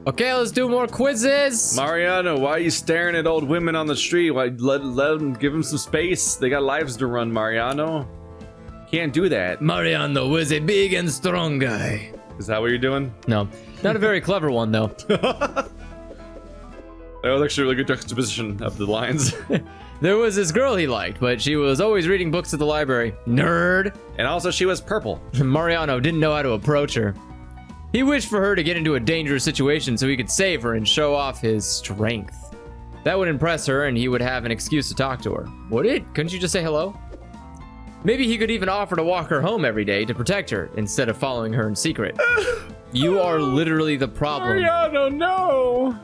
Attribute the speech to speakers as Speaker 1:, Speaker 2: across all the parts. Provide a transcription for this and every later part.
Speaker 1: Okay, let's do more quizzes.
Speaker 2: Mariano, why are you staring at old women on the street? Why let them give them some space? They got lives to run, Mariano. Can't do that.
Speaker 1: Mariano was a big and strong guy.
Speaker 2: Is that what you're doing?
Speaker 1: No, not a very clever one though.
Speaker 2: That was actually a really good juxtaposition of the lines.
Speaker 1: There was this girl he liked, but she was always reading books at the library. Nerd.
Speaker 2: And also she was purple.
Speaker 1: Mariano didn't know how to approach her. He wished for her to get into a dangerous situation so he could save her and show off his strength. That would impress her and he would have an excuse to talk to her. Would it? Couldn't you just say hello? Maybe he could even offer to walk her home every day to protect her instead of following her in secret. You are literally the problem.
Speaker 2: Mariano, no!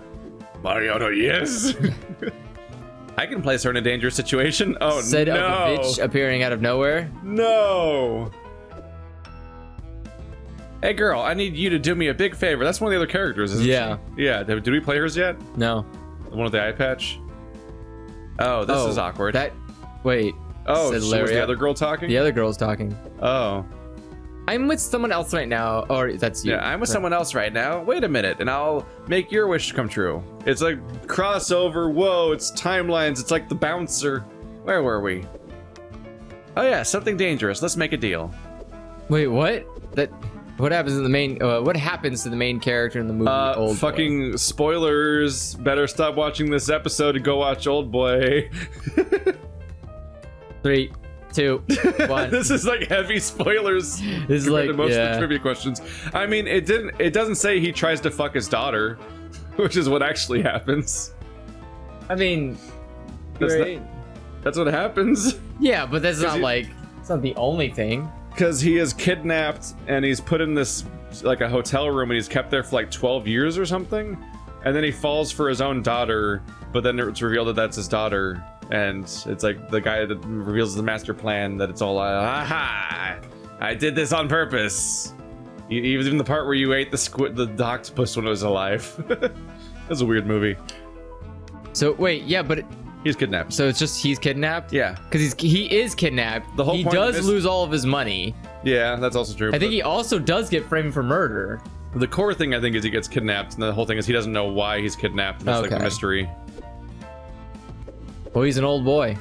Speaker 2: Mariano, yes! I can place her in a dangerous situation. Oh,
Speaker 1: Said
Speaker 2: no!
Speaker 1: Said appearing out of nowhere.
Speaker 2: No! Hey girl, I need you to do me a big favor. That's one of the other characters, isn't she? Yeah. Did we play hers yet?
Speaker 1: No.
Speaker 2: The one with the eye patch? Oh, this is awkward.
Speaker 1: Wait.
Speaker 2: Oh,
Speaker 1: said
Speaker 2: so was
Speaker 1: Lariat.
Speaker 2: the other girl talking?
Speaker 1: The other girl's talking.
Speaker 2: Oh.
Speaker 1: I'm with someone else right now. Or that's you.
Speaker 2: Yeah, I'm with someone else right now. Wait a minute, and I'll make your wish come true. It's like crossover. Whoa, it's timelines. It's like the bouncer. Where were we? Oh yeah, something dangerous. Let's make a deal.
Speaker 1: Wait, what? What happens in the main? What happens to the main character in the movie? Oldboy?
Speaker 2: Fucking spoilers. Better stop watching this episode and go watch Oldboy.
Speaker 1: 3, 2, 1.
Speaker 2: This is like heavy spoilers.
Speaker 1: This is like
Speaker 2: most of the trivia questions. I mean, it doesn't say he tries to fuck his daughter, which is what actually happens.
Speaker 1: I mean,
Speaker 2: that's what happens.
Speaker 1: Yeah, but that's not like it's not the only thing.
Speaker 2: Because he is kidnapped and he's put in this like a hotel room and he's kept there for like 12 years or something, and then he falls for his own daughter, but then it's revealed that that's his daughter. And it's like the guy that reveals the master plan that it's all aha, I did this on purpose. Even the part where you ate the octopus when it was alive. That's a weird movie.
Speaker 1: So wait, yeah, but
Speaker 2: he's kidnapped.
Speaker 1: So it's just he's kidnapped?
Speaker 2: Yeah,
Speaker 1: because he is kidnapped.
Speaker 2: The whole
Speaker 1: he
Speaker 2: point
Speaker 1: does lose all of his money.
Speaker 2: Yeah, that's also true.
Speaker 1: I think he also does get framed for murder.
Speaker 2: The core thing I think is he gets kidnapped, and the whole thing is he doesn't know why he's kidnapped. And that's like a mystery. Oh,
Speaker 1: he's an old boy.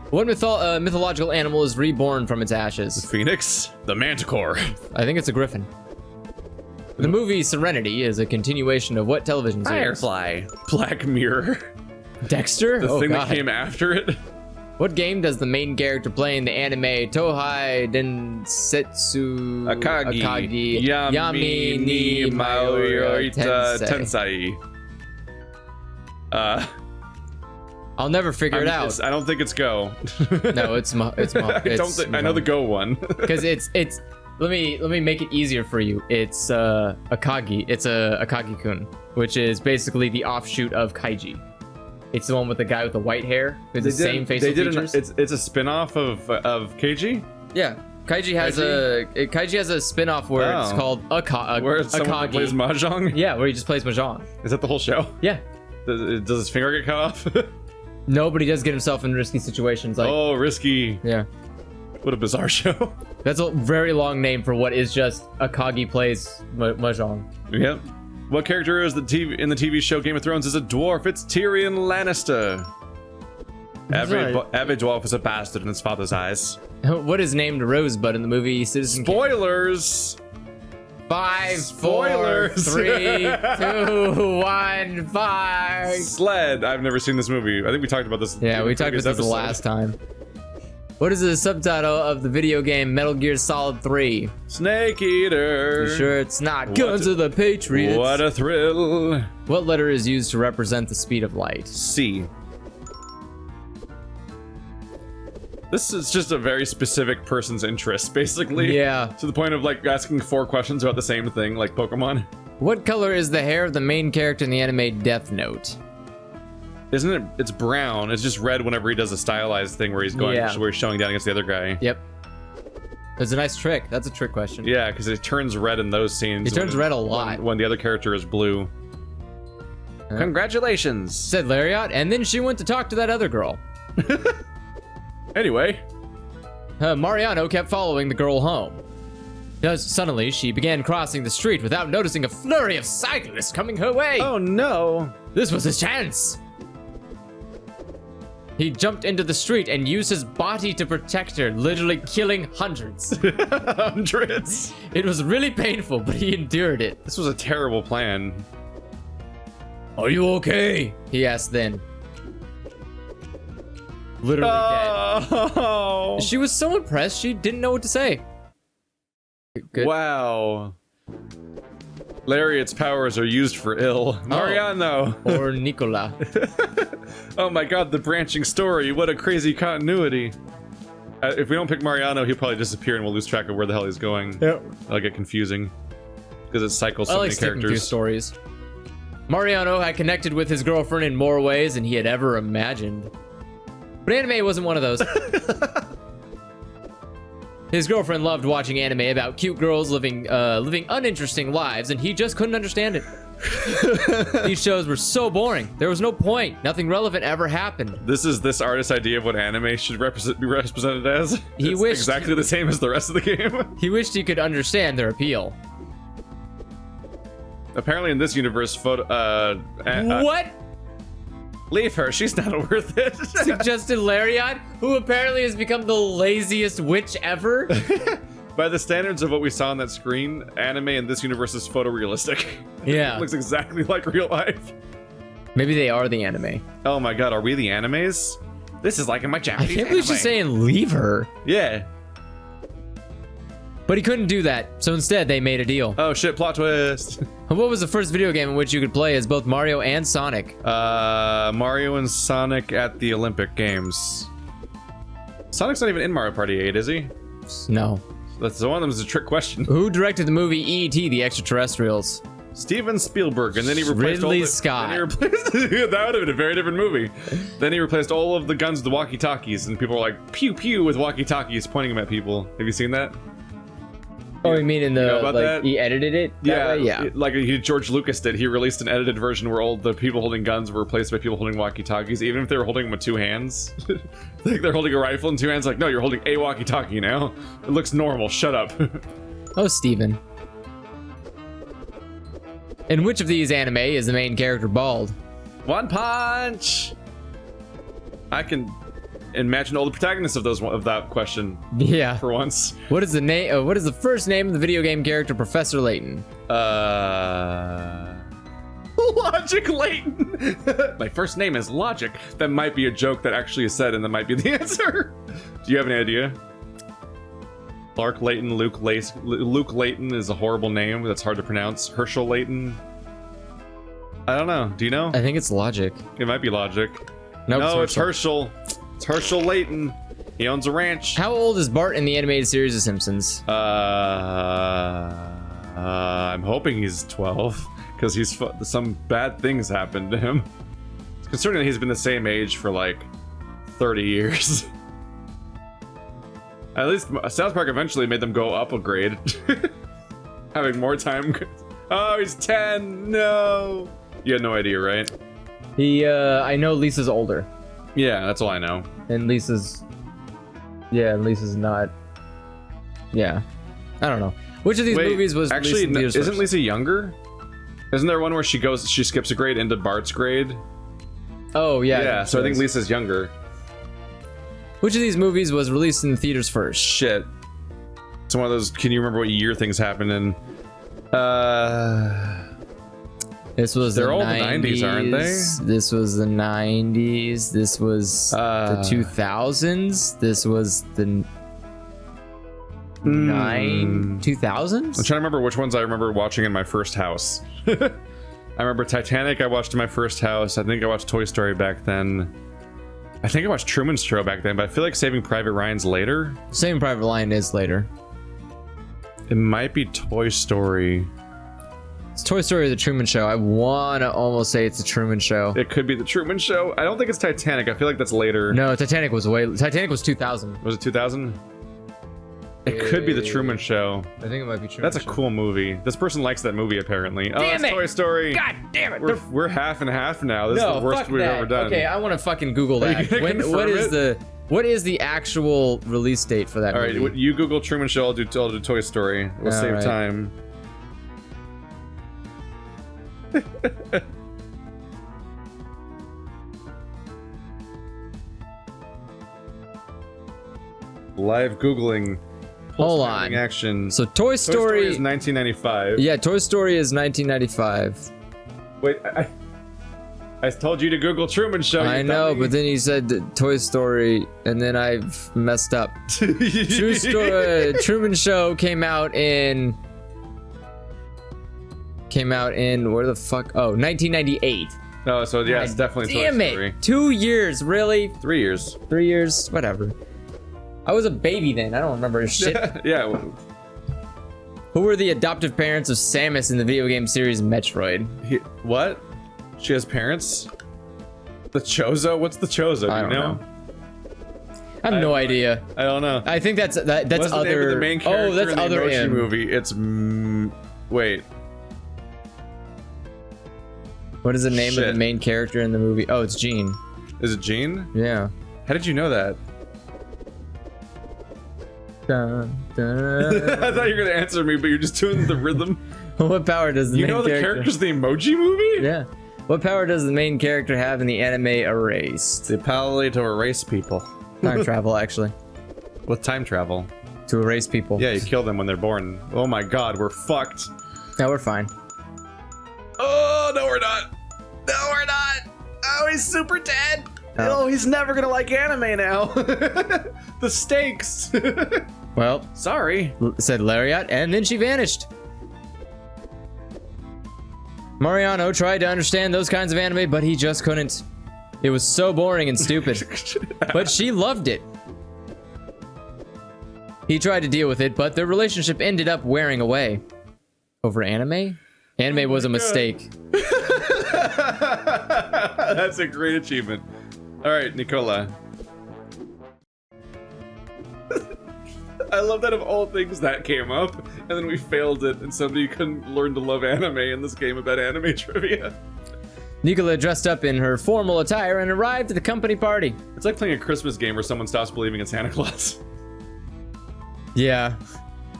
Speaker 1: What mythological animal is reborn from its ashes?
Speaker 2: The phoenix? The manticore.
Speaker 1: I think it's a griffin. The movie Serenity is a continuation of what television series?
Speaker 2: Firefly. Black Mirror.
Speaker 1: Dexter?
Speaker 2: The thing that came after it.
Speaker 1: What game does the main character play in the anime Touhai Densetsu
Speaker 2: Akagi? Yami ni Maiorita Tensai.
Speaker 1: I'll never figure it out.
Speaker 2: I don't think it's Go.
Speaker 1: No, it's
Speaker 2: I know the Go one.
Speaker 1: Because it's let me make it easier for you. It's Akagi. It's a Akagi-kun, which is basically the offshoot of Kaiji. It's the one with the guy with the white hair with the same facial features.
Speaker 2: It's a spin-off of Keiji?
Speaker 1: Yeah. Kaiji has a spin-off where it's called
Speaker 2: where it's someone
Speaker 1: Akagi.
Speaker 2: Plays Mahjong?
Speaker 1: Yeah, where he just plays Mahjong.
Speaker 2: Is that the whole show?
Speaker 1: Yeah.
Speaker 2: Does his finger get cut off?
Speaker 1: No, but he does get himself in risky situations. Like,
Speaker 2: oh, risky.
Speaker 1: Yeah.
Speaker 2: What a bizarre show.
Speaker 1: That's a very long name for what is just Akagi plays Mahjong.
Speaker 2: Yep. What character is in the TV show Game of Thrones is a dwarf? It's Tyrion Lannister. Every dwarf is a bastard in his father's eyes.
Speaker 1: What is named Rosebud in the movie Citizen Kane?
Speaker 2: Spoilers!
Speaker 1: 5,
Speaker 2: Spoilers!
Speaker 1: 4, 3, 2, 1, 5.
Speaker 2: Sled. I've never seen this movie. I think we talked about this.
Speaker 1: Yeah, we talked about this the last time. What is the subtitle of the video game Metal Gear Solid 3?
Speaker 2: Snake Eater.
Speaker 1: You sure it's not Guns of the Patriots?
Speaker 2: What a thrill.
Speaker 1: What letter is used to represent the speed of light?
Speaker 2: C. This is just a very specific person's interest, basically.
Speaker 1: Yeah.
Speaker 2: To the point of like asking 4 questions about the same thing, like Pokemon.
Speaker 1: What color is the hair of the main character in the anime Death Note?
Speaker 2: Isn't it? It's brown. It's just red whenever he does a stylized thing where he's going, where he's showing down against the other guy.
Speaker 1: Yep. It's a nice trick. That's a trick question.
Speaker 2: Yeah, because it turns red in those scenes.
Speaker 1: It turns red a lot.
Speaker 2: When the other character is blue. Congratulations,
Speaker 1: said Lariat, and then she went to talk to that other girl.
Speaker 2: Anyway.
Speaker 1: Mariano kept following the girl home. Suddenly, she began crossing the street without noticing a flurry of cyclists coming her way.
Speaker 2: Oh no!
Speaker 1: This was his chance. He jumped into the street and used his body to protect her, literally killing hundreds.
Speaker 2: Hundreds.
Speaker 1: It was really painful, but he endured it.
Speaker 2: This was a terrible plan.
Speaker 1: Are you okay? He asked then. Literally
Speaker 2: Oh.
Speaker 1: dead. She was so impressed, she didn't know what to say. Good.
Speaker 2: Wow. Lariat's powers are used for ill. Mariano.
Speaker 1: Or Nicola.
Speaker 2: Oh my god, the branching story. What a crazy continuity. If we don't pick Mariano, he'll probably disappear and we'll lose track of where the hell he's going.
Speaker 1: Yep.
Speaker 2: It'll get confusing. Because it cycles so
Speaker 1: I
Speaker 2: many
Speaker 1: like sticking through
Speaker 2: characters.
Speaker 1: stories. Mariano had connected with his girlfriend in more ways than he had ever imagined. But anime wasn't one of those. His girlfriend loved watching anime about cute girls living uninteresting lives, and he just couldn't understand it. These shows were so boring. There was no point. Nothing relevant ever happened.
Speaker 2: This is this artist's idea of what anime should be represented as.
Speaker 1: He
Speaker 2: It's
Speaker 1: wished-
Speaker 2: exactly the same as the rest of the game.
Speaker 1: He wished he could understand their appeal.
Speaker 2: Apparently in this universe,
Speaker 1: What?
Speaker 2: leave her, she's not worth it.
Speaker 1: Suggested Lariat, who apparently has become the laziest witch ever.
Speaker 2: By the standards of what we saw on that screen, anime in this universe is photorealistic.
Speaker 1: Yeah.
Speaker 2: It looks exactly like real life.
Speaker 1: Maybe they are the anime.
Speaker 2: Oh my god, are we the animes? This is like in my
Speaker 1: I
Speaker 2: Japanese
Speaker 1: can't believe she's saying leave her.
Speaker 2: Yeah.
Speaker 1: But he couldn't do that, so instead they made a deal.
Speaker 2: Oh shit, plot twist.
Speaker 1: What was the first video game in which you could play as both Mario and Sonic?
Speaker 2: Mario and Sonic at the Olympic Games. Sonic's not even in Mario Party 8, is he?
Speaker 1: No.
Speaker 2: That's one of them is a trick question.
Speaker 1: Who directed the movie E.T. the Extraterrestrials?
Speaker 2: Steven Spielberg, and then he replaced
Speaker 1: Ridley
Speaker 2: all the,
Speaker 1: Scott.
Speaker 2: Then he replaced, that would have been a very different movie. Then he replaced all of the guns with the walkie-talkies, and people were like, pew pew with walkie-talkies, pointing them at people. Have you seen that?
Speaker 1: Oh, you mean in the,
Speaker 2: You know about
Speaker 1: like,
Speaker 2: that?
Speaker 1: he edited it? That way? Yeah.
Speaker 2: Like George Lucas did. He released an edited version where all the people holding guns were replaced by people holding walkie-talkies, even if they were holding them with two hands. Like they're holding a rifle in two hands. Like, no, you're holding a walkie-talkie now. It looks normal. Shut up.
Speaker 1: Oh, Steven. In which of these anime is the main character bald?
Speaker 2: One Punch. I can imagine all the protagonists of that question
Speaker 1: Yeah.
Speaker 2: for once.
Speaker 1: What is the name? What is the first name of the video game character Professor Layton?
Speaker 2: Logic Layton. My first name is Logic. That might be a joke that actually is said, and that might be the answer. Do you have any idea? Clark Layton, Luke Layton is a horrible name that's hard to pronounce. Herschel Layton. I don't know. Do you know?
Speaker 1: I think it's Logic.
Speaker 2: It might be Logic.
Speaker 1: Nope,
Speaker 2: No, it's Herschel. It's Herschel Layton. He owns a ranch.
Speaker 1: How old is Bart in the animated series of Simpsons?
Speaker 2: I'm hoping he's 12 because some bad things happened to him. Considering that he's been the same age for like 30 years. At least South Park eventually made them go up a grade. Having more time. Oh, he's 10. No. You had no idea, right?
Speaker 1: I know Lisa's older.
Speaker 2: Yeah, that's all I know.
Speaker 1: And Lisa's not. Yeah. I don't know. Which of these movies was
Speaker 2: actually,
Speaker 1: released in theaters
Speaker 2: isn't
Speaker 1: first?
Speaker 2: Lisa younger? Isn't there one where she skips a grade into Bart's grade?
Speaker 1: Oh, yeah.
Speaker 2: Yeah, so I think Lisa's younger.
Speaker 1: Which of these movies was released in the theaters first?
Speaker 2: Shit. It's one of those, can you remember what year things happened in?
Speaker 1: This was
Speaker 2: They're
Speaker 1: the
Speaker 2: all
Speaker 1: 90s.
Speaker 2: the 90s, aren't they?
Speaker 1: This was the 90s. This was the 2000s. This was the 2000s?
Speaker 2: I'm trying to remember which ones I remember watching in my first house. I remember Titanic I watched in my first house. I think I watched Toy Story back then. I think I watched Truman Show back then, but I feel like Saving Private Ryan's later.
Speaker 1: Saving Private Ryan is later.
Speaker 2: It might be Toy Story.
Speaker 1: It's Toy Story or The Truman Show. I want to almost say it's The Truman Show.
Speaker 2: It could be The Truman Show. I don't think it's Titanic. I feel like that's later.
Speaker 1: No, Titanic was 2000.
Speaker 2: Was it 2000? It could be The Truman Show.
Speaker 1: I think it might be Truman
Speaker 2: That's a
Speaker 1: Show.
Speaker 2: cool movie. This person likes that movie, apparently. Oh,
Speaker 1: Damn
Speaker 2: it's
Speaker 1: it!
Speaker 2: Toy Story.
Speaker 1: God damn it!
Speaker 2: We're half and half now. This is the worst
Speaker 1: fuck
Speaker 2: we've
Speaker 1: that.
Speaker 2: ever done.
Speaker 1: Okay, I want to fucking Google
Speaker 2: Are you
Speaker 1: that.
Speaker 2: gonna
Speaker 1: What
Speaker 2: confirm
Speaker 1: is
Speaker 2: it?
Speaker 1: the What is the actual release date for that
Speaker 2: All
Speaker 1: movie?
Speaker 2: right, you Google Truman Show. I'll do Toy Story. We'll
Speaker 1: All
Speaker 2: save
Speaker 1: right.
Speaker 2: time. Live Googling.
Speaker 1: Hold
Speaker 2: Pulse-timing
Speaker 1: on.
Speaker 2: Action.
Speaker 1: So Toy
Speaker 2: Toy Story
Speaker 1: Story
Speaker 2: is 1995.
Speaker 1: Yeah, Toy Story is 1995.
Speaker 2: Wait, I told you to Google Truman Show.
Speaker 1: I know, but then you said that Toy Story, and then I've messed up. Truman Show came out in where the fuck? Oh, 1998.
Speaker 2: No, so yeah, it's definitely Toy
Speaker 1: Damn
Speaker 2: Story.
Speaker 1: it! 2 years, really?
Speaker 2: 3 years.
Speaker 1: 3 years, whatever. I was a baby then. I don't remember shit.
Speaker 2: Yeah. Well,
Speaker 1: Who were the adoptive parents of Samus in the video game series Metroid?
Speaker 2: what? She has parents? The Chozo? What's the Chozo?
Speaker 1: I
Speaker 2: Do you
Speaker 1: don't
Speaker 2: know?
Speaker 1: I have no idea.
Speaker 2: I don't know.
Speaker 1: I think that's
Speaker 2: What's
Speaker 1: other.
Speaker 2: the name of the main character
Speaker 1: Oh, that's
Speaker 2: in the
Speaker 1: other
Speaker 2: Emoji
Speaker 1: M.
Speaker 2: movie? It's wait.
Speaker 1: What is the name of
Speaker 2: Shit.
Speaker 1: the main character in the movie? Oh, it's Jean.
Speaker 2: Is it Gene?
Speaker 1: Yeah.
Speaker 2: How did you know that?
Speaker 1: Dun, dun.
Speaker 2: I thought you were gonna answer me, but you're just doing the rhythm.
Speaker 1: What power does the
Speaker 2: You
Speaker 1: main
Speaker 2: know the
Speaker 1: character?
Speaker 2: characters in the Emoji movie?
Speaker 1: Yeah. What power does the main character have in the anime Erased?
Speaker 2: The ability to erase people.
Speaker 1: Time travel, actually.
Speaker 2: With time travel.
Speaker 1: To erase people.
Speaker 2: Yeah, you kill them when they're born. Oh my god, we're fucked.
Speaker 1: No, we're fine.
Speaker 2: Oh, no, we're not. No, we're not. Oh, he's super dead. Oh, he's never gonna like anime now. The stakes.
Speaker 1: Well,
Speaker 2: Sorry.
Speaker 1: said Lariat, and then she vanished. Mariano tried to understand those kinds of anime, but he just couldn't. It was so boring and stupid. But she loved it. He tried to deal with it, but their relationship ended up wearing away. Over anime? Anime was a mistake.
Speaker 2: That's a great achievement. All right, Nicola. I love that of all things that came up, and then we failed it, and somebody couldn't learn to love anime in this game about anime trivia.
Speaker 1: Nicola dressed up in her formal attire and arrived at the company party.
Speaker 2: It's like playing a Christmas game where someone stops believing in Santa Claus.
Speaker 1: Yeah.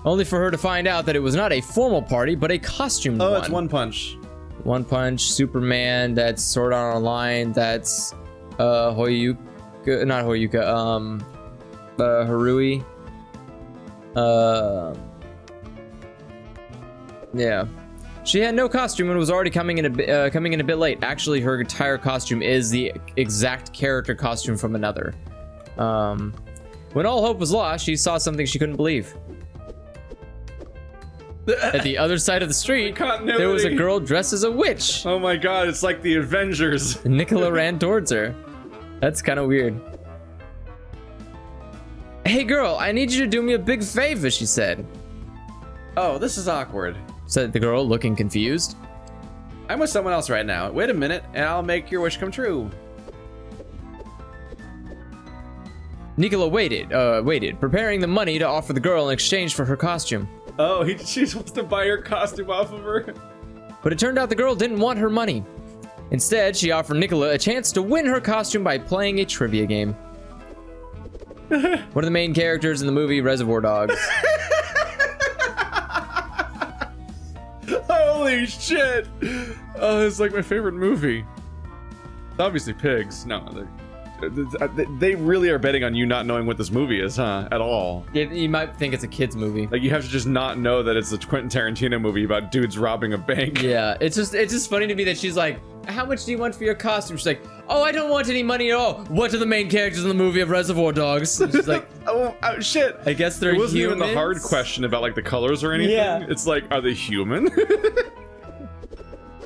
Speaker 1: Only for her to find out that it was not a formal party, but a costume one.
Speaker 2: Oh, it's One Punch.
Speaker 1: One Punch, Superman, that's Sword Art Online, that's Hoyuka, not Hoyuka, Harui. Yeah. She had no costume and was already coming in a bit late. Actually, her entire costume is the exact character costume from another. When all hope was lost, she saw something she couldn't believe. At the other side of the street,
Speaker 2: Continuity.
Speaker 1: there was a girl dressed as a witch.
Speaker 2: Oh my god, it's like the Avengers.
Speaker 1: Nicola ran towards her. That's kind of weird. Hey girl, I need you to do me a big favor, she said.
Speaker 2: Oh, this is awkward.
Speaker 1: Said the girl, looking confused.
Speaker 2: I'm with someone else right now. Wait a minute, and I'll make your wish come true.
Speaker 1: Nicola waited, preparing the money to offer the girl in exchange for her costume.
Speaker 2: Oh, she's supposed to buy her costume off of her?
Speaker 1: But it turned out the girl didn't want her money. Instead, she offered Nicola a chance to win her costume by playing a trivia game. One of the main characters in the movie Reservoir Dogs.
Speaker 2: Holy shit! Oh, it's like my favorite movie. Obviously pigs. No, they really are betting on you not knowing what this movie is, huh? At all.
Speaker 1: You might think it's a kid's movie.
Speaker 2: Like, you have to just not know that it's a Quentin Tarantino movie about dudes robbing a bank.
Speaker 1: Yeah, it's just funny to me that she's like, how much do you want for your costume? She's like, oh, I don't want any money at all. What are the main characters in the movie of Reservoir Dogs? And she's like,
Speaker 2: oh, shit.
Speaker 1: I guess they're
Speaker 2: It wasn't
Speaker 1: humans.
Speaker 2: even the hard question about, like, the colors or anything.
Speaker 1: Yeah.
Speaker 2: It's like, are they human?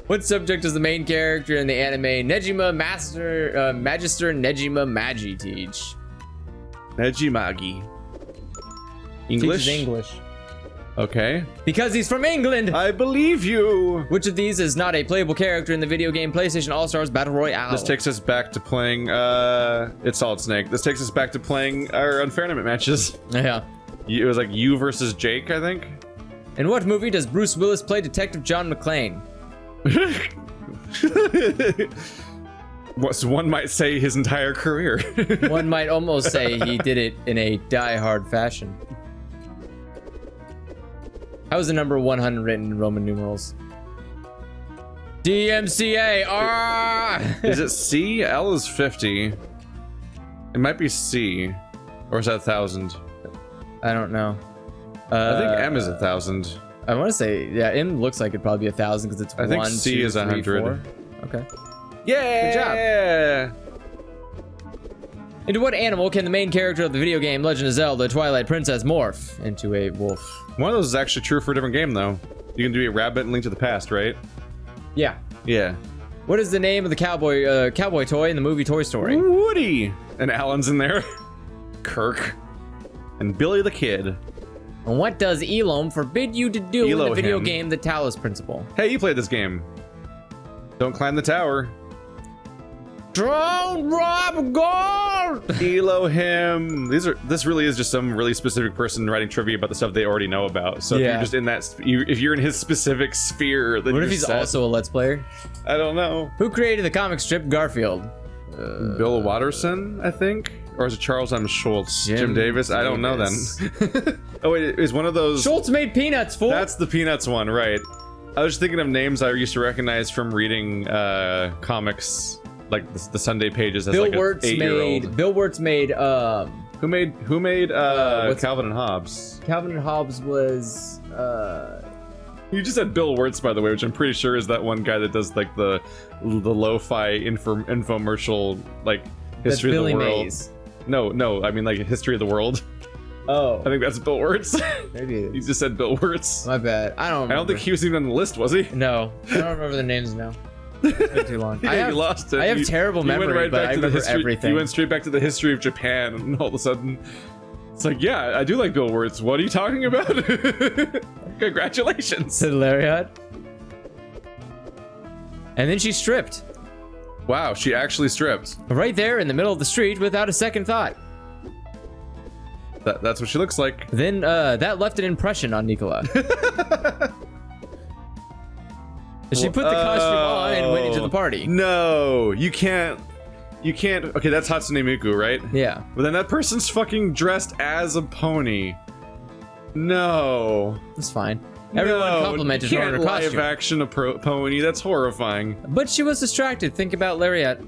Speaker 1: What subject does the main character in the anime Magister Negi Magi teach?
Speaker 2: Negi Magi. English?
Speaker 1: Teaches English.
Speaker 2: Okay.
Speaker 1: Because he's from England!
Speaker 2: I believe you!
Speaker 1: Which of these is not a playable character in the video game PlayStation All-Stars Battle Royale?
Speaker 2: This takes us back to playing, it's Solid Snake. This takes us back to playing our Unfairnament matches.
Speaker 1: Yeah.
Speaker 2: It was like you versus Jake, I think?
Speaker 1: In what movie does Bruce Willis play Detective John McClane?
Speaker 2: one might say his entire career.
Speaker 1: One might almost say he did it in a die-hard fashion. How is the number 100 written in Roman numerals? DMCA.
Speaker 2: Is it C? L is 50. It might be C, or is that 1,000?
Speaker 1: I don't know.
Speaker 2: I think M is 1,000.
Speaker 1: I want to say, yeah, M looks like it'd probably be 1,000 because it's
Speaker 2: I think C is 100.
Speaker 1: Okay.
Speaker 2: Yeah.
Speaker 1: Good job. Into what animal can the main character of the video game Legend of Zelda: Twilight Princess morph? Into a wolf.
Speaker 2: One of those is actually true for a different game, though. You can do a rabbit and Link to the Past, right?
Speaker 1: Yeah.
Speaker 2: Yeah.
Speaker 1: What is the name of the cowboy toy in the movie Toy Story?
Speaker 2: Woody. And Alan's in there. Kirk. And Billy the Kid.
Speaker 1: And what does Elohim forbid you to do in the video
Speaker 2: Elohim.
Speaker 1: game The Talos Principle?
Speaker 2: Hey, you played this game. Don't climb the tower.
Speaker 1: Don't rob gold!
Speaker 2: Elohim. This really is just some really specific person writing trivia about the stuff they already know about. So if
Speaker 1: Yeah.
Speaker 2: you're just in that, if you're in his specific sphere, then
Speaker 1: What
Speaker 2: you're
Speaker 1: if he's
Speaker 2: set.
Speaker 1: also a Let's Player?
Speaker 2: I don't know.
Speaker 1: Who created the comic strip Garfield?
Speaker 2: Bill Watterson, I think, or is it Charles M. Schultz?
Speaker 1: Jim
Speaker 2: Davis? I don't know then. Oh wait, is one of those?
Speaker 1: Schultz made Peanuts, fool!
Speaker 2: That's the Peanuts one, right? I was just thinking of names I used to recognize from reading comics, like the Sunday pages as
Speaker 1: Bill
Speaker 2: like an
Speaker 1: Wirtz
Speaker 2: 8-year-old.
Speaker 1: Bill Wirtz made
Speaker 2: Who made
Speaker 1: what's-
Speaker 2: Calvin and Hobbes?
Speaker 1: Calvin and Hobbes was
Speaker 2: You just said Bill Wirtz, by the way, which I'm pretty sure is that one guy that does like the lo-fi infomercial, like
Speaker 1: that's
Speaker 2: history
Speaker 1: Billy
Speaker 2: of the world.
Speaker 1: Mays.
Speaker 2: No, I mean like history of the world.
Speaker 1: Oh,
Speaker 2: I think that's Bill Wirtz.
Speaker 1: maybe it
Speaker 2: You
Speaker 1: is.
Speaker 2: just said Bill Wirtz.
Speaker 1: My bad. I don't remember.
Speaker 2: I don't think he was even on the list, was he?
Speaker 1: No, I don't remember the names now. It's been too long.
Speaker 2: Yeah, you lost it.
Speaker 1: I have
Speaker 2: You-
Speaker 1: terrible
Speaker 2: you went
Speaker 1: memory,
Speaker 2: right
Speaker 1: but
Speaker 2: back
Speaker 1: I
Speaker 2: to the
Speaker 1: remember
Speaker 2: history.
Speaker 1: everything.
Speaker 2: You went straight back to the history of Japan, and all of a sudden, it's like, yeah, I do like Bill Wirtz. What are you talking about? Congratulations.
Speaker 1: Said Lariat. And then she stripped.
Speaker 2: Wow, she actually stripped.
Speaker 1: Right there in the middle of the street without a second thought.
Speaker 2: That's what she looks like.
Speaker 1: Then that left an impression on Nicola. She put the costume on and went into the party.
Speaker 2: No, you can't. You can't. Okay, that's Hatsune Miku, right?
Speaker 1: Yeah.
Speaker 2: But then that person's fucking dressed as a pony. No.
Speaker 1: That's fine. Everyone complimented
Speaker 2: you
Speaker 1: her on
Speaker 2: can't
Speaker 1: her
Speaker 2: live
Speaker 1: costume.
Speaker 2: action a pony. That's horrifying.
Speaker 1: But she was distracted. Think about Lariat.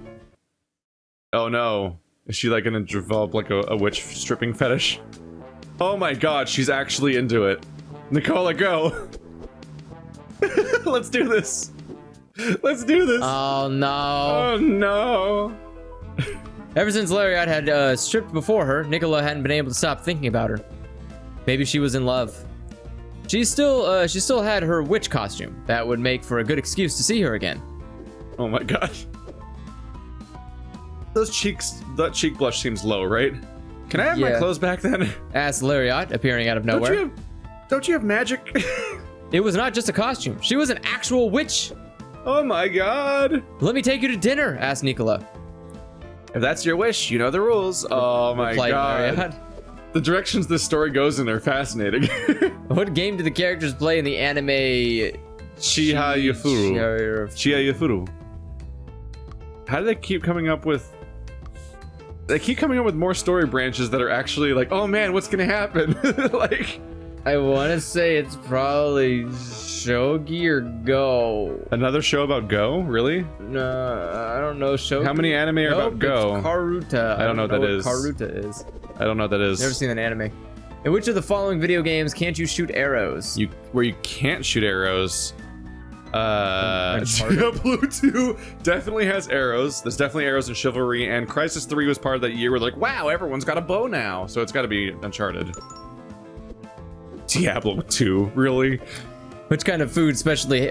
Speaker 2: Oh no. Is she like gonna develop like a witch stripping fetish? Oh my god, she's actually into it. Nicola, go. Let's do this. Let's do this.
Speaker 1: Oh no.
Speaker 2: Oh no.
Speaker 1: Ever since Lariat had stripped before her, Nicola hadn't been able to stop thinking about her. Maybe she was in love. She still had her witch costume. That would make for a good excuse to see her again.
Speaker 2: Oh my god. Those cheeks, that cheek blush seems low, right? Can I have my
Speaker 1: Yeah.
Speaker 2: clothes back then?
Speaker 1: Asked Lariat, appearing out of nowhere.
Speaker 2: Don't you have magic?
Speaker 1: It was not just a costume. She was an actual witch.
Speaker 2: Oh my god.
Speaker 1: Let me take you to dinner, asked Nicola.
Speaker 2: If that's your wish, you know the rules. Oh my
Speaker 1: Replied
Speaker 2: god.
Speaker 1: Lariat.
Speaker 2: The directions this story goes in are fascinating.
Speaker 1: What game do the characters play in the anime
Speaker 2: Chihayafuru. Chihayafuru. How do they keep coming up with... They keep coming up with more story branches that are actually like, oh man, what's gonna happen? Like...
Speaker 1: I want to say it's probably Shogi or Go.
Speaker 2: Another show about Go? Really?
Speaker 1: No, I don't know. Shogi.
Speaker 2: How many anime are about Go?
Speaker 1: It's Karuta.
Speaker 2: I don't know what that is.
Speaker 1: Karuta is.
Speaker 2: I don't know what that is.
Speaker 1: Never seen an anime. In which of the following video games can't you shoot arrows?
Speaker 2: Where you can't shoot arrows.
Speaker 1: Uncharted.
Speaker 2: Diablo 2 definitely has arrows. There's definitely arrows in Chivalry, and Crisis 3 was part of that year where like, wow, everyone's got a bow now. So it's got to be Uncharted. Diablo 2, really?
Speaker 1: Which kind of food specially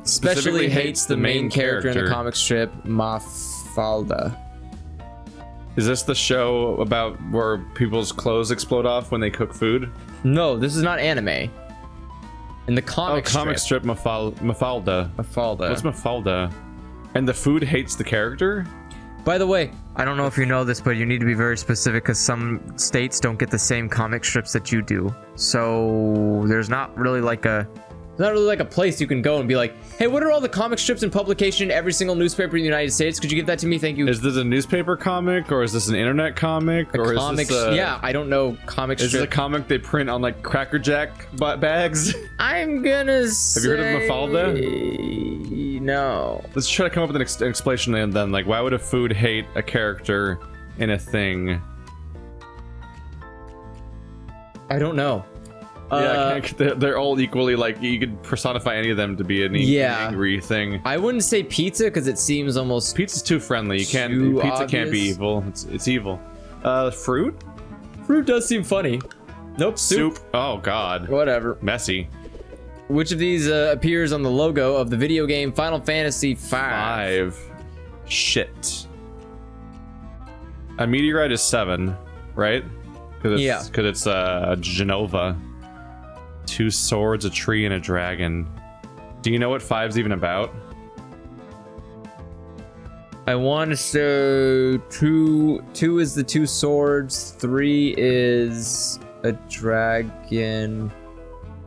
Speaker 1: specifically hates the main character in the comic strip Mafalda?
Speaker 2: Is this the show about where people's clothes explode off when they cook food?
Speaker 1: No, this is not anime. In the comic
Speaker 2: strip Mafalda.
Speaker 1: Mafalda.
Speaker 2: What's Mafalda? And the food hates the character?
Speaker 1: By the way, I don't know if you know this, but you need to be very specific because some states don't get the same comic strips that you do. So there's not really like a It's not really like a place you can go and be like, hey, what are all the comic strips in publication in every single newspaper in the United States? Could you give that to me? Thank you.
Speaker 2: Is this a newspaper comic or is this an internet comic? Or
Speaker 1: Comics,
Speaker 2: is this
Speaker 1: yeah, I don't know. Comic
Speaker 2: Is
Speaker 1: strip.
Speaker 2: this a comic they print on like Cracker Jack bags?
Speaker 1: I'm gonna say...
Speaker 2: Have you heard of Mafalda?
Speaker 1: No.
Speaker 2: Let's try to come up with an explanation and then, like, why would a food hate a character in a thing?
Speaker 1: I don't know.
Speaker 2: Yeah, they're all equally, like, you could personify any of them to be an angry thing.
Speaker 1: I wouldn't say pizza because it seems almost...
Speaker 2: Pizza's too friendly. Pizza
Speaker 1: obvious.
Speaker 2: can't be evil. It's evil. Fruit?
Speaker 1: Fruit does seem funny. Nope, soup.
Speaker 2: Oh, God.
Speaker 1: Whatever.
Speaker 2: Messy.
Speaker 1: Which of these appears on the logo of the video game Final Fantasy V?
Speaker 2: 5. Shit. A meteorite is 7, right? Because it's Genova. 2 swords, a tree, and a dragon. Do you know what 5's even about?
Speaker 1: I want to say 2 is the 2 swords, 3 is a dragon.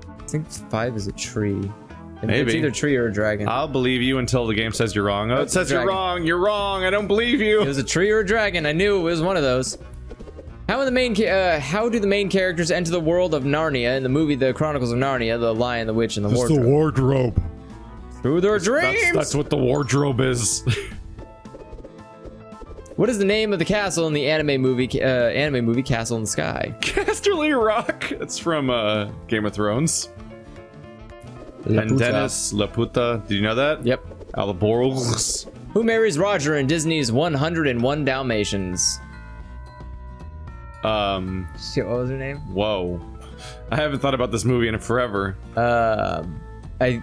Speaker 1: I think 5 is a tree.
Speaker 2: Maybe.
Speaker 1: It's either a tree or a dragon.
Speaker 2: I'll believe you until the game says you're wrong. Oh, it says you're wrong. You're wrong. I don't believe you.
Speaker 1: It was a tree or a dragon. I knew it was one of those. How do the main characters enter the world of Narnia in the movie The Chronicles of Narnia, The Lion, the Witch, and the Wardrobe?
Speaker 2: It's the wardrobe.
Speaker 1: Through their dreams.
Speaker 2: That's what the wardrobe is.
Speaker 1: What is the name of the castle in the anime movie Castle in the Sky?
Speaker 2: Casterly Rock. It's from Game of Thrones. And Dennis Laputa. Did you know that?
Speaker 1: Yep.
Speaker 2: Alaborgs.
Speaker 1: Who marries Roger in Disney's 101 Dalmatians? Shit, what was her name?
Speaker 2: Whoa. I haven't thought about this movie in forever.
Speaker 1: I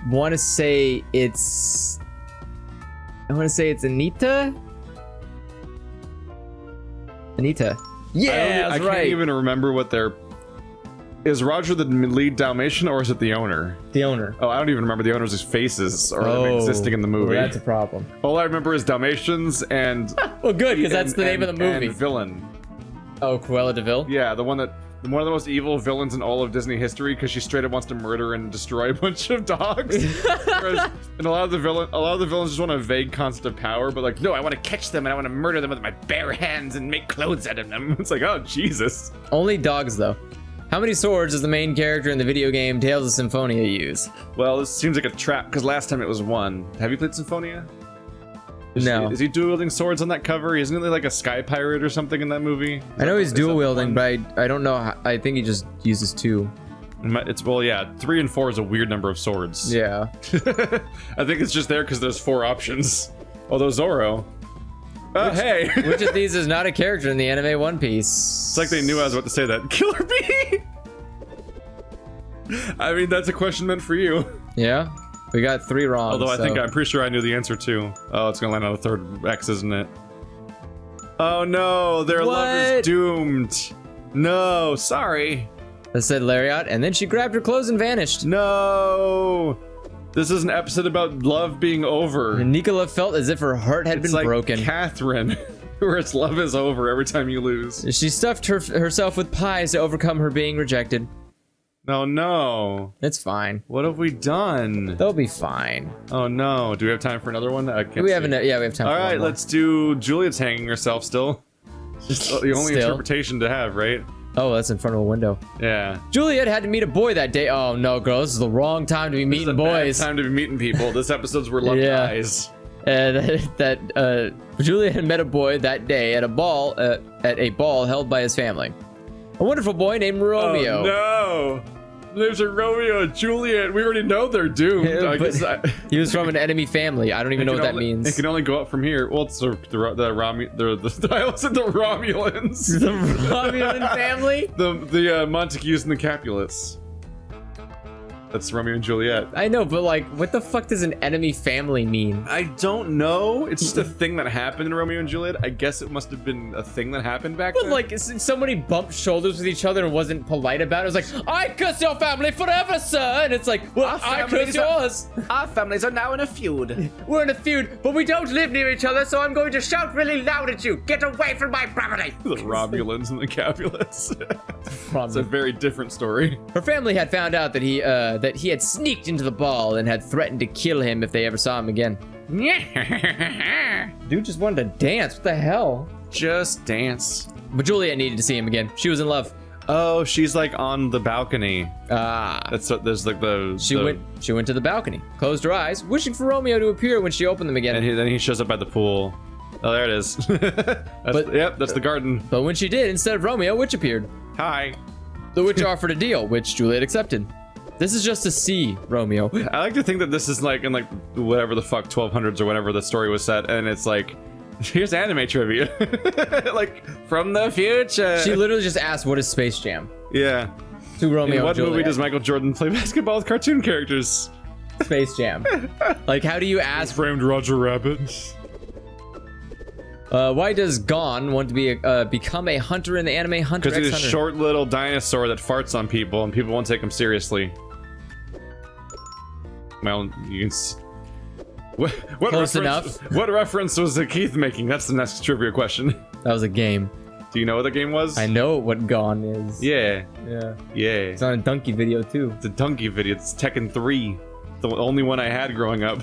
Speaker 1: want to say it's Anita? Anita. Yeah,
Speaker 2: I can't even remember what their... Is Roger the lead Dalmatian or is it the owner?
Speaker 1: The owner.
Speaker 2: Oh, I don't even remember the owner's faces or them existing in the movie.
Speaker 1: Well, that's a problem.
Speaker 2: All I remember is Dalmatians and...
Speaker 1: Well, good, because that's the name of the movie.
Speaker 2: And villain.
Speaker 1: Oh, Cruella de Vil?
Speaker 2: Yeah, one of the most evil villains in all of Disney history because she straight up wants to murder and destroy a bunch of dogs. And a lot of the villains just want a vague concept of power, but like, no, I want to catch them and I want to murder them with my bare hands and make clothes out of them. It's like, oh, Jesus.
Speaker 1: Only dogs, though. How many swords does the main character in the video game Tales of Symphonia use?
Speaker 2: Well, this seems like a trap because last time it was 1. Have you played Symphonia?
Speaker 1: No.
Speaker 2: Is he dual wielding swords on that cover? Isn't it like a sky pirate or something in that movie?
Speaker 1: I know he's dual wielding, but I don't know. I think he just uses 2.
Speaker 2: Well, yeah. 3 and 4 is a weird number of swords.
Speaker 1: Yeah.
Speaker 2: I think it's just there because there's 4 options. Although Zoro. Hey.
Speaker 1: Which of these is not a character in the anime One Piece?
Speaker 2: It's like they knew I was about to say that. Killer Bee. I mean, that's a question meant for you.
Speaker 1: Yeah. We got 3 wrong.
Speaker 2: Although I'm pretty sure I knew the answer too. Oh, it's gonna land on the 3rd X, isn't it? Oh no, their love is doomed. No, sorry.
Speaker 1: I said Lariat, and then she grabbed her clothes and vanished.
Speaker 2: No. This is an episode about love being over.
Speaker 1: And Nicola felt as if her heart had been broken.
Speaker 2: Catherine, where its love is over every time you lose.
Speaker 1: She stuffed herself with pies to overcome her being rejected.
Speaker 2: No.
Speaker 1: It's fine.
Speaker 2: What have we done?
Speaker 1: They'll be fine.
Speaker 2: Oh no. Do we have time for another one?
Speaker 1: We have time.
Speaker 2: All right, let's do Juliet's hanging herself still. It's the only interpretation to have, right?
Speaker 1: Oh, that's in front of a window.
Speaker 2: Yeah.
Speaker 1: Juliet had to meet a boy that day. Oh no, girl, this is the wrong time to be meeting boys.
Speaker 2: Bad time to be meeting people. This episode's where love dies.
Speaker 1: Juliet had met a boy that day at a ball held by his family. A wonderful boy named Romeo.
Speaker 2: Oh no. There's a Romeo and Juliet. We already know they're doomed.
Speaker 1: He was from an enemy family. I don't even know what that means.
Speaker 2: It can only go up from here. Well, it's I said the Romulans.
Speaker 1: The Romulan family?
Speaker 2: The Montagues and the Capulets. That's Romeo and Juliet.
Speaker 1: I know, but like, what the fuck does an enemy family mean?
Speaker 2: I don't know. It's just a thing that happened in Romeo and Juliet. I guess it must have been a thing that happened back then.
Speaker 1: But like, somebody bumped shoulders with each other and wasn't polite about it. It was like, I curse your family forever, sir. And it's like, well, I curse yours.
Speaker 3: Our families are now in a feud.
Speaker 1: We're in a feud, but we don't live near each other, so I'm going to shout really loud at you. Get away from my property.
Speaker 2: The Romulans and the Capulets. It's a very different story.
Speaker 1: Her family had found out that he had sneaked into the ball and had threatened to kill him if they ever saw him again. Dude just wanted to dance. What the hell?
Speaker 2: Just dance.
Speaker 1: But Juliet needed to see him again. She was in love.
Speaker 2: Oh, she's like on the balcony.
Speaker 1: Ah.
Speaker 2: That's there's like the
Speaker 1: She went to the balcony, closed her eyes, wishing for Romeo to appear when she opened them again.
Speaker 2: And then he shows up by the pool. Oh, there it is. That's the garden.
Speaker 1: But when she did, instead of Romeo, Witch appeared.
Speaker 2: Hi.
Speaker 1: The Witch offered a deal, which Juliet accepted. This is just to see Romeo.
Speaker 2: I like to think that this is like in like whatever the fuck 1200s or whenever the story was set, and it's like, here's anime trivia, like from the future.
Speaker 1: She literally just asked, "What is Space Jam?"
Speaker 2: Yeah.
Speaker 1: To Romeo.
Speaker 2: In what
Speaker 1: and Juliet.
Speaker 2: movie does Michael Jordan play basketball with cartoon characters?
Speaker 1: Space Jam. Like, how do you ask?
Speaker 2: Framed Roger Rabbit.
Speaker 1: Why does Gon want to be become a hunter in the anime Hunter
Speaker 2: Because
Speaker 1: x
Speaker 2: he's a
Speaker 1: Hunter?
Speaker 2: short little dinosaur that farts on people, and people won't take him seriously. Well, you can. What
Speaker 1: Close
Speaker 2: reference,
Speaker 1: enough.
Speaker 2: What reference was Keith making? That's the next trivia question.
Speaker 1: That was a game.
Speaker 2: Do you know what the game was?
Speaker 1: I know what Gon is.
Speaker 2: Yeah.
Speaker 1: Yeah.
Speaker 2: Yeah.
Speaker 1: It's on a donkey video too.
Speaker 2: It's a donkey video. It's Tekken 3. The only one I had growing up.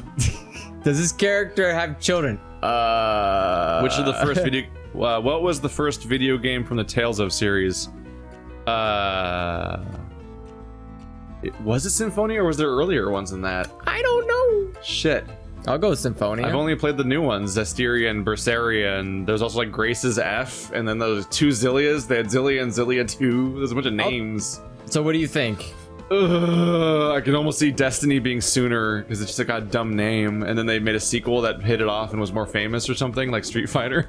Speaker 1: Does this character have children?
Speaker 2: Which is the first video? What was the first video game from the Tales of series? Was it Symphonia or was there earlier ones than that?
Speaker 1: I don't know.
Speaker 2: Shit.
Speaker 1: I'll go with Symphonia.
Speaker 2: I've only played the new ones, Zestiria and Berseria, and there's also like Grace's F, and then those two Zillias. They had Zillia and Zillia 2. There's a bunch of names.
Speaker 1: So what do you think?
Speaker 2: I can almost see Destiny being sooner because it's just like a dumb name, and then they made a sequel that hit it off and was more famous or something, like Street Fighter.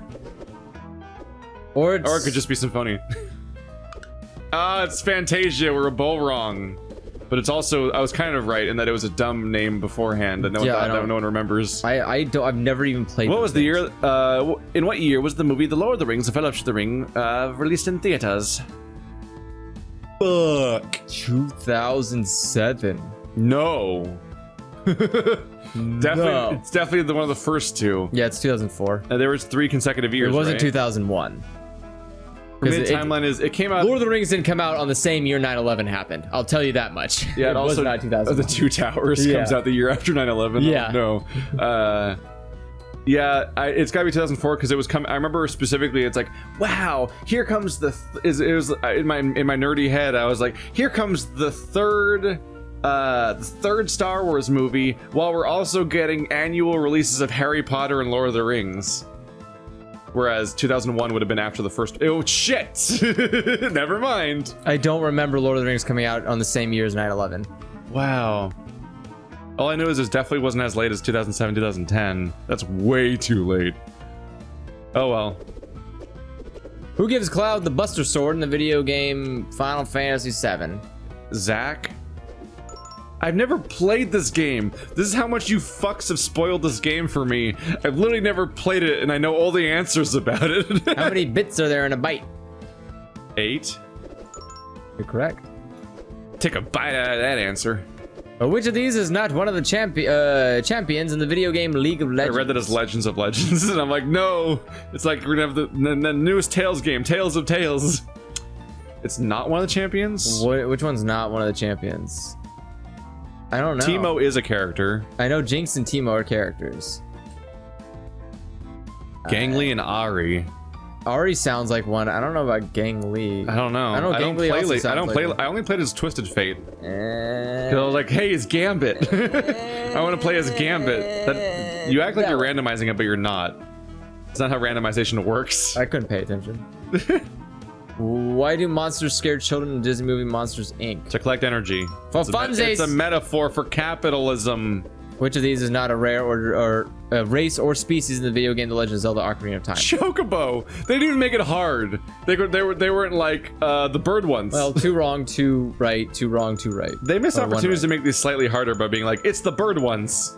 Speaker 1: Or
Speaker 2: Or it could just be Symphonia. It's Fantasia. We're both wrong. But it's also, I was kind of right in that it was a dumb name beforehand that no one remembers.
Speaker 1: I've never even played.
Speaker 2: What was the year? In what year was the movie The Lord of the Rings: The Fellowship of the Ring released in theaters? Fuck.
Speaker 1: 2007.
Speaker 2: No. Definitely,
Speaker 1: No.
Speaker 2: it's definitely one of the first two.
Speaker 1: Yeah, it's 2004.
Speaker 2: There was 3 consecutive years.
Speaker 1: It wasn't
Speaker 2: right?
Speaker 1: 2001.
Speaker 2: For me, the timeline is it came out.
Speaker 1: Lord of the Rings didn't come out on the same year 9/11 happened. I'll tell you that much.
Speaker 2: Yeah,
Speaker 1: it was not 2001.
Speaker 2: The Two Towers
Speaker 1: Yeah.
Speaker 2: comes out the year after 9/11.
Speaker 1: Yeah.
Speaker 2: Oh, no. Yeah, it's gotta be 2004 because it was coming. I remember specifically. It's like, wow, here comes it was in my nerdy head. I was like, here comes the third Star Wars movie, while we're also getting annual releases of Harry Potter and Lord of the Rings. Whereas 2001 would have been after the first. Oh shit! Never mind.
Speaker 1: I don't remember Lord of the Rings coming out on the same year as 9/11.
Speaker 2: Wow. All I know is it definitely wasn't as late as 2007, 2010. That's way too late. Oh well.
Speaker 1: Who gives Cloud the Buster Sword in the video game Final Fantasy VII?
Speaker 2: Zach? I've never played this game. This is how much you fucks have spoiled this game for me. I've literally never played it, and I know all the answers about it.
Speaker 1: How many bits are there in a byte?
Speaker 2: 8.
Speaker 1: You're correct.
Speaker 2: Take a bite out of that answer.
Speaker 1: Which of these is not one of the champions in the video game League of
Speaker 2: I
Speaker 1: Legends?
Speaker 2: read that as Legends of Legends, and I'm like, no. It's like we're gonna have the newest Tales game, Tales of Tales. It's not one of the champions?
Speaker 1: Which one's not one of the champions? I don't know.
Speaker 2: Teemo is a character.
Speaker 1: I know Jinx and Teemo are characters.
Speaker 2: Gangly and Ari.
Speaker 1: Ari sounds like one. I don't know about Gang Lee.
Speaker 2: I don't know.
Speaker 1: I know
Speaker 2: I don't
Speaker 1: Gangly
Speaker 2: play.
Speaker 1: also
Speaker 2: I
Speaker 1: sounds
Speaker 2: don't
Speaker 1: like
Speaker 2: play.
Speaker 1: one.
Speaker 2: I only played as Twisted Fate. Because I was like, hey, it's Gambit. I want to play as Gambit. That you act like you're randomizing it, but you're not. It's not how randomization works.
Speaker 1: I couldn't pay attention. Why do monsters scare children in the Disney movie Monsters Inc?
Speaker 2: To collect energy.
Speaker 1: For
Speaker 2: It's
Speaker 1: funsies.
Speaker 2: a metaphor for capitalism.
Speaker 1: Which of these is not a rare or race or species in the video game The Legend of Zelda: Ocarina of Time?
Speaker 2: Chocobo. They didn't even make it hard. They weren't like the bird ones.
Speaker 1: Well, 2 wrong, 2 right, 2 wrong, 2 right.
Speaker 2: They missed
Speaker 1: Or 1
Speaker 2: opportunities to
Speaker 1: right.
Speaker 2: make these slightly harder by being like, it's the bird ones.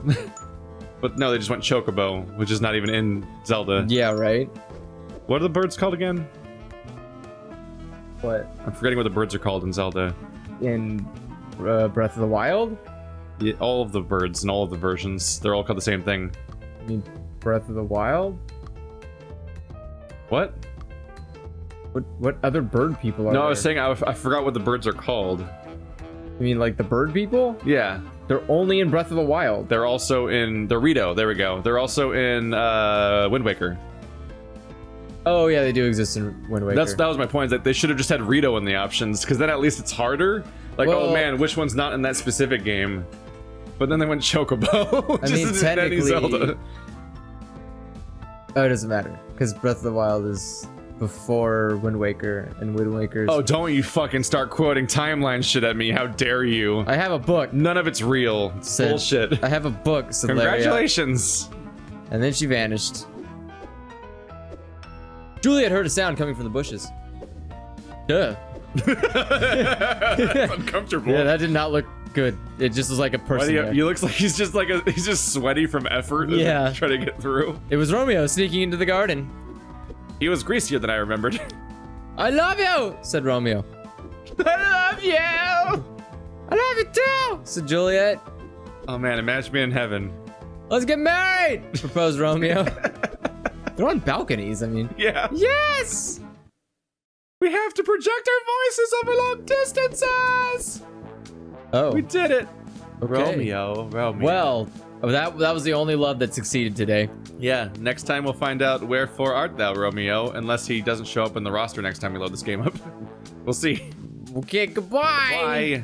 Speaker 2: But no, they just went Chocobo, which is not even in Zelda.
Speaker 1: Yeah, right.
Speaker 2: What are the birds called again?
Speaker 1: What?
Speaker 2: I'm forgetting what the birds are called in Zelda.
Speaker 1: In Breath of the Wild?
Speaker 2: Yeah, all of the birds and all of the versions, they're all called the same thing.
Speaker 1: I mean, Breath of the Wild?
Speaker 2: What?
Speaker 1: What other bird people are
Speaker 2: No,
Speaker 1: there?
Speaker 2: I was saying I forgot what the birds are called.
Speaker 1: You mean like the bird people?
Speaker 2: Yeah.
Speaker 1: They're only in Breath of the Wild.
Speaker 2: They're also in the Rito. There we go. They're also in Wind Waker.
Speaker 1: Oh yeah, they do exist in Wind Waker.
Speaker 2: That was my point. Is that they should have just had Rito in the options, because then at least it's harder. Like,
Speaker 1: Well,
Speaker 2: oh man, which one's not in that specific game? But then they went Chocobo.
Speaker 1: I mean,
Speaker 2: Just in any Zelda.
Speaker 1: technically, it doesn't matter because Breath of the Wild is before Wind Waker, and Wind Waker's.
Speaker 2: Oh, don't you fucking start quoting timeline shit at me! How dare you?
Speaker 1: I have a book.
Speaker 2: None of it's real. It's
Speaker 1: Said-
Speaker 2: bullshit.
Speaker 1: I have a book. Said Lariat.
Speaker 2: Congratulations.
Speaker 1: And then she vanished. Juliet heard a sound coming from the bushes. Duh.
Speaker 2: It's uncomfortable.
Speaker 1: Yeah, that did not look good. It just was like a
Speaker 2: Why
Speaker 1: person.
Speaker 2: do you,
Speaker 1: there.
Speaker 2: he looks like he's just sweaty from effort.
Speaker 1: Yeah.
Speaker 2: Trying to get through.
Speaker 1: It was Romeo sneaking into the garden.
Speaker 2: He was greasier than I remembered.
Speaker 1: I love you, said Romeo.
Speaker 2: I love you.
Speaker 1: I love you too, said Juliet.
Speaker 2: Oh man, imagine me in heaven.
Speaker 1: Let's get married, proposed Romeo. They're on balconies, I mean.
Speaker 2: Yeah.
Speaker 1: Yes!
Speaker 2: We have to project our voices over long distances.
Speaker 1: Oh,
Speaker 2: We did it.
Speaker 1: okay.
Speaker 2: Romeo.
Speaker 1: Well, that was the only love that succeeded today.
Speaker 2: Yeah, next time we'll find out wherefore art thou, Romeo, unless he doesn't show up in the roster next time we load this game up. We'll see.
Speaker 1: Okay, goodbye.
Speaker 2: Bye.